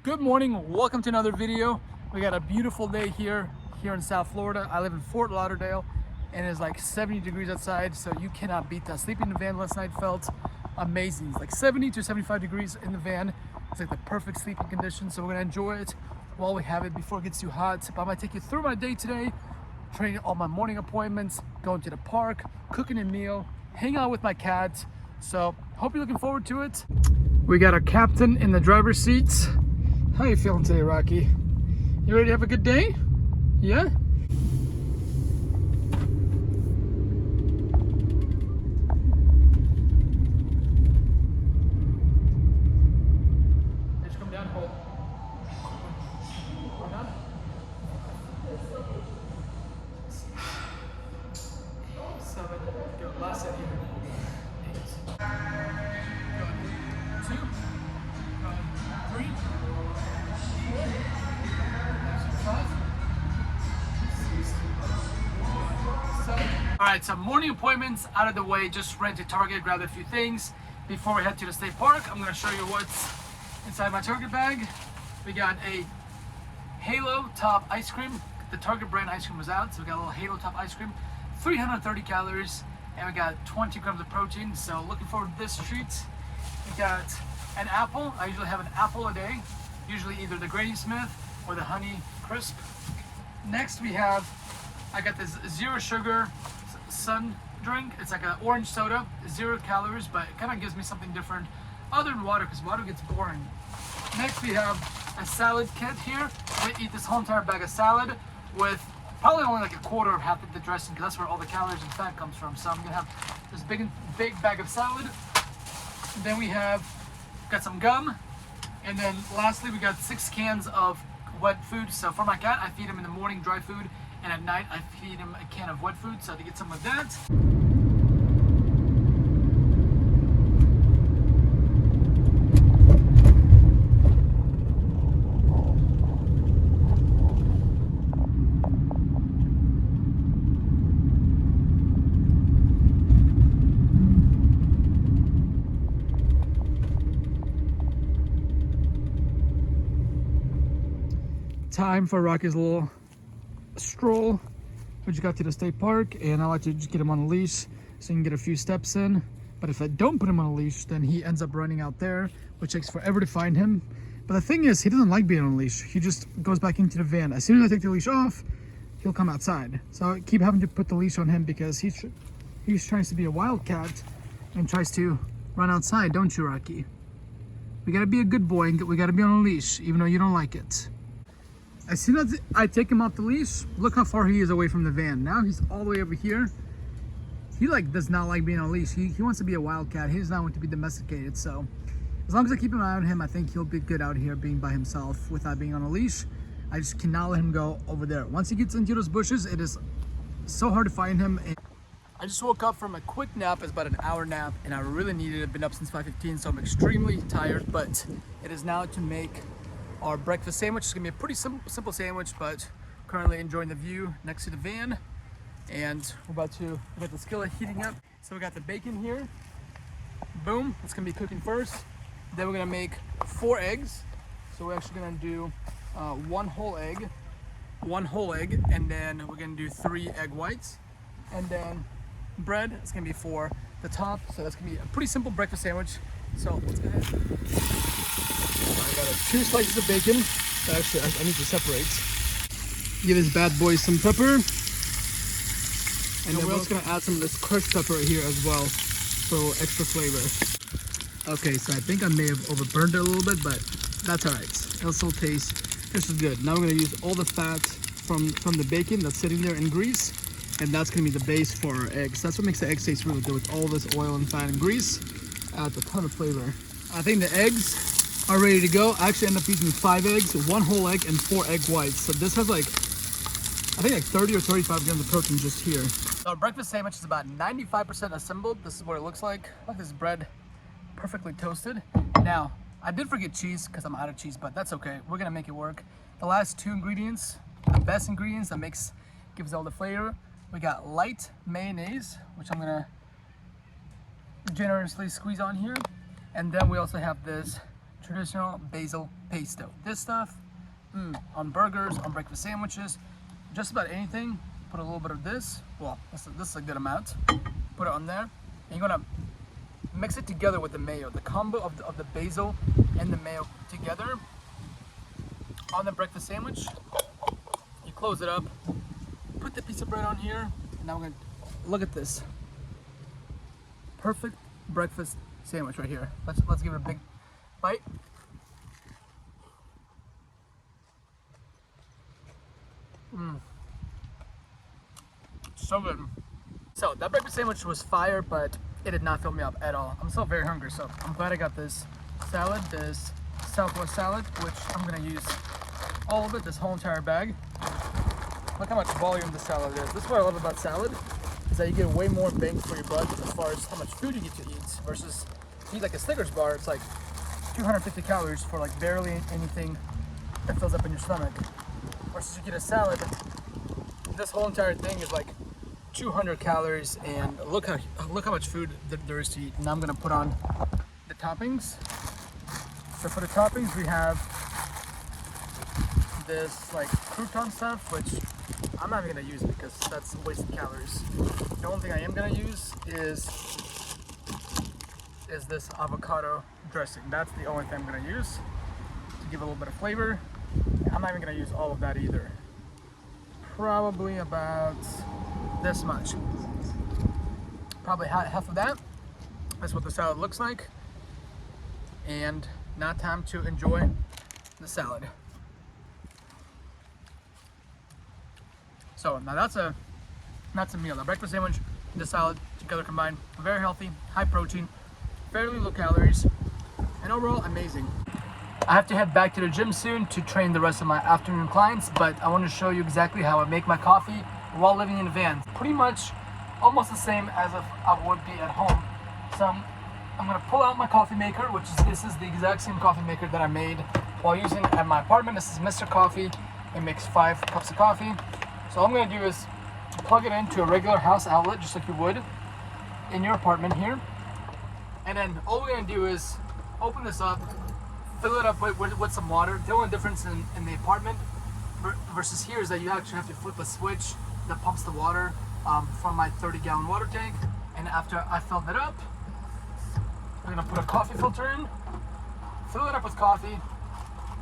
Good morning, welcome to another video. We got a beautiful day here in South Florida. I live in Fort Lauderdale and it's like 70 degrees outside, so you cannot beat that. Sleeping in the van last night felt amazing. It's like 70 to 75 degrees in the van. It's like the perfect sleeping condition, so we're gonna enjoy it while we have it before it gets too hot. But I'm gonna take you through my day today, training all my morning appointments, going to the park, cooking a meal, hanging out with my cat. So hope you're looking forward to it. We got our captain in the driver's seat. How you feeling today, Rocky? You ready to have a good day? Yeah? Just come down, hold. Hold on. 7, go, last set here. 8. Good. 2. Good. 3. 5. 6. 7. All right, so morning appointments out of the way. Just ran to Target, grabbed a few things. Before we head to the state park, I'm gonna show you what's inside my Target bag. We got a Halo Top ice cream. The Target brand ice cream was out, so we got a little Halo Top ice cream. 330 calories, and we got 20 grams of protein. So looking forward to this treat. We got an apple. I usually have an apple a day. Usually either the Granny Smith or the Honey Crisp. Next I got this zero sugar sun drink. It's like an orange soda, 0 calories, but it kind of gives me something different other than water, because water gets boring. Next we have a salad kit here. I'm gonna eat this whole entire bag of salad with probably only like a quarter of half of the dressing, because that's where all the calories and fat comes from. So I'm gonna have this big bag of salad. And then we got some gum. And then lastly, we got 6 cans of wet food. So for my cat, I feed him in the morning dry food, and at night I feed him a can of wet food, so to get some of that. Time for Rocky's little stroll. We just got to the state park, and I like to just get him on a leash so he can get a few steps in. But if I don't put him on a leash, then he ends up running out there, which takes forever to find him. But the thing is, he doesn't like being on a leash. He just goes back into the van. As soon as I take the leash off, he'll come outside. So I keep having to put the leash on him because he's trying to be a wildcat and tries to run outside, don't you, Rocky? We gotta be a good boy and we gotta be on a leash, even though you don't like it. As soon as I take him off the leash, look how far he is away from the van. Now he's all the way over here. He does not like being on a leash. He wants to be a wildcat. He does not want to be domesticated. So as long as I keep an eye on him, I think he'll be good out here being by himself without being on a leash. I just cannot let him go over there. Once he gets into those bushes, it is so hard to find him. And I just woke up from a quick nap. It's about an hour nap, and I really needed it. I've been up since 5:15, so I'm extremely tired. But it is now to make our breakfast sandwich. Is gonna be a pretty simple sandwich, but currently enjoying the view next to the van. And we got the skillet heating up. So we got the bacon here. Boom, it's gonna be cooking first. Then we're gonna make 4 eggs. So we're actually gonna do one whole egg, and then we're gonna do 3 egg whites. And then bread is gonna be for the top. So that's gonna be a pretty simple breakfast sandwich. So let's go ahead. I got 2 slices of bacon. Actually, I need to separate. Give this bad boy some pepper. And then we're also gonna add some of this crushed pepper here as well for a little extra flavor. Okay, so I think I may have overburned it a little bit, but that's all right. It'll still taste just as good. Now we're gonna use all the fat from the bacon that's sitting there in grease, and that's gonna be the base for our eggs. That's what makes the eggs taste really good, with all this oil and fat and grease. Adds a ton of flavor. I think the eggs are ready to go. I actually end up using 5 eggs, 1 whole egg, and 4 egg whites. So this has I think 30 or 35 grams of protein just here. So our breakfast sandwich is about 95% assembled. This is what it looks like. Look, this bread perfectly toasted. Now, I did forget cheese because I'm out of cheese, but that's okay. We're gonna make it work. The last 2 ingredients, the best ingredients that gives all the flavor. We got light mayonnaise, which I'm gonna generously squeeze on here. And then we also have this traditional basil pesto. This stuff, on burgers, on breakfast sandwiches, just about anything. Put a little bit of this. Well, this is a good amount. Put it on there. And you're gonna mix it together with the mayo. The combo of the basil and the mayo together on the breakfast sandwich. You close it up, put the piece of bread on here, and now we're gonna look at this. Perfect breakfast sandwich right here. Let's give it a big bite. So good. So that breakfast sandwich was fire, but it did not fill me up at all. I'm still very hungry, so I'm glad I got this salad, this Southwest salad, which I'm gonna use all of it, this whole entire bag. Look how much volume the salad is. This is what I love about salad, is that you get way more bang for your buck as far as how much food you get to eat, versus if you eat like a Snickers bar, it's like 250 calories for like barely anything that fills up in your stomach. Versus you get a salad, this whole entire thing is like 200 calories, and look how much food there is to eat. Now I'm gonna put on the toppings. So for the toppings, we have this like crouton stuff, which I'm not even gonna use because that's wasted calories. The only thing I am gonna use is this avocado dressing. That's the only thing I'm gonna use to give a little bit of flavor. I'm not even gonna use all of that either. Probably about this much. Probably half of that. That's what the salad looks like. And now time to enjoy the salad. So now that's a meal. The breakfast sandwich and the salad together combined, very healthy, high protein, fairly low calories, and overall amazing. I have to head back to the gym soon to train the rest of my afternoon clients, but I want to show you exactly how I make my coffee while living in a van. Pretty much almost the same as if I would be at home. So I'm gonna pull out my coffee maker, this is the exact same coffee maker that I made while using at my apartment. This is Mr. Coffee. It makes 5 cups of coffee. So all I'm gonna do is plug it into a regular house outlet, just like you would in your apartment here. And then all we're gonna do is open this up, fill it up with some water. The only difference in the apartment versus here is that you actually have to flip a switch that pumps the water from my 30-gallon water tank. And after I filled it up, I'm gonna put a coffee filter in, fill it up with coffee.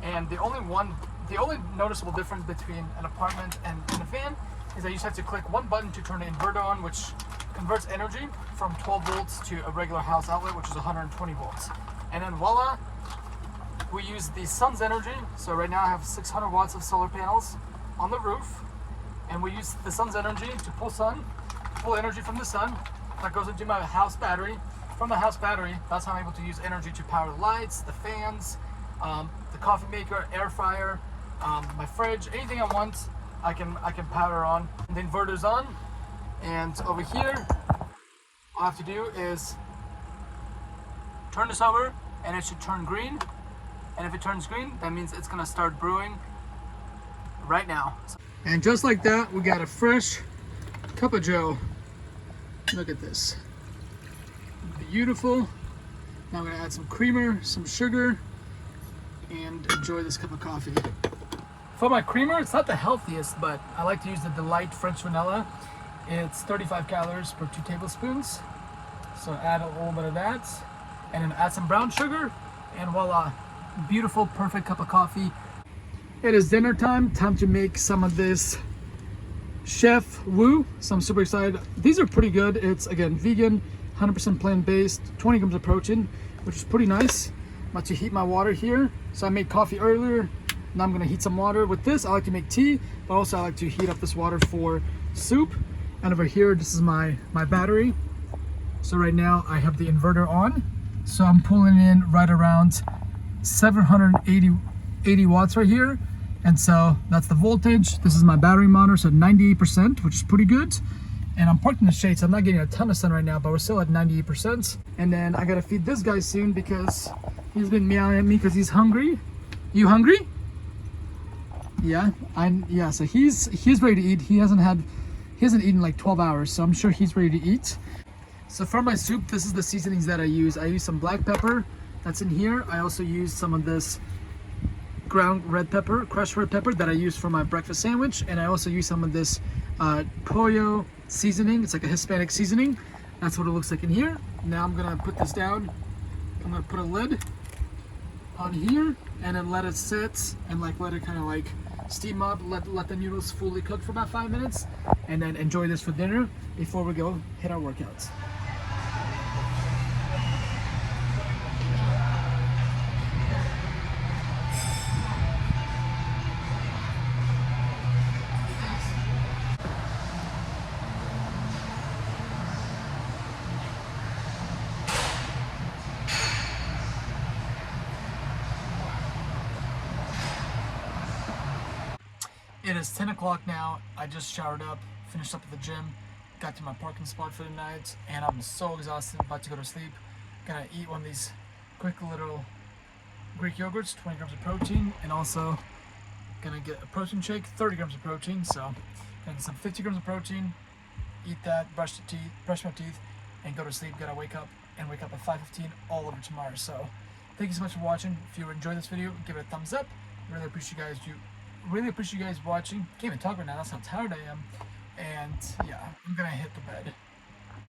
And the only noticeable difference between an apartment and a van is that you just have to click one button to turn the inverter on, which converts energy from 12 volts to a regular house outlet, which is 120 volts. And then voila, we use the sun's energy. So right now I have 600 watts of solar panels on the roof, and we use the sun's energy to pull energy from the sun that goes into my house battery. From the house battery, that's how I'm able to use energy to power the lights, the fans, the coffee maker, air fryer, my fridge, anything I want, I can power on. The inverter's on, and over here, all I have to do is turn this over, and it should turn green. And if it turns green, that means it's gonna start brewing right now. And just like that, we got a fresh cup of joe. Look at this. Beautiful. Now I'm gonna add some creamer, some sugar, and enjoy this cup of coffee. For my creamer, it's not the healthiest, but I like to use the Delight French Vanilla. It's 35 calories per 2 tablespoons. So add a little bit of that, and then add some brown sugar, and voila. Beautiful, perfect cup of coffee. It is dinner time to make some of this Chef Wu. So I'm super excited. These are pretty good. It's again vegan, 100% plant-based, 20 grams of protein, which is pretty nice. I'm about to heat my water here. So I made coffee earlier. Now I'm gonna heat some water. With this, I like to make tea, but also I like to heat up this water for soup. And over here, this is my battery. So right now I have the inverter on. So I'm pulling in right around 780 watts right here, and so that's the voltage. This is my battery monitor, so 98%, which is pretty good. And I'm parked in the shade, so I'm not getting a ton of sun right now, but we're still at 98%. And then I gotta feed this guy soon because he's been meowing at me because he's hungry. You hungry? Yeah, so he's ready to eat. He hasn't eaten in like 12 hours, so I'm sure he's ready to eat. So for my soup, this is the seasonings that I use. I use some black pepper, that's in here. I also used some of this ground red pepper, crushed red pepper that I used for my breakfast sandwich, and I also used some of this pollo seasoning. It's like a Hispanic seasoning. That's what it looks like in here. Now I'm gonna put this down. I'm gonna put a lid on here and then let it sit and like let it kind of like steam up, let the noodles fully cook for about 5 minutes, and then enjoy this for dinner before we go hit our workouts. It is 10 o'clock now. I just showered up, finished up at the gym, got to my parking spot for the night, and I'm so exhausted, about to go to sleep. Gonna eat one of these quick little Greek yogurts, 20 grams of protein, and also gonna get a protein shake, 30 grams of protein. So gonna get some 50 grams of protein, eat that, brush my teeth, and go to sleep. Gotta wake up at 5:15 all over tomorrow. So thank you so much for watching. If you enjoyed this video, give it a thumbs up. Really appreciate you guys watching. Can't even talk right now, that's how tired I am. And yeah, I'm gonna hit the bed.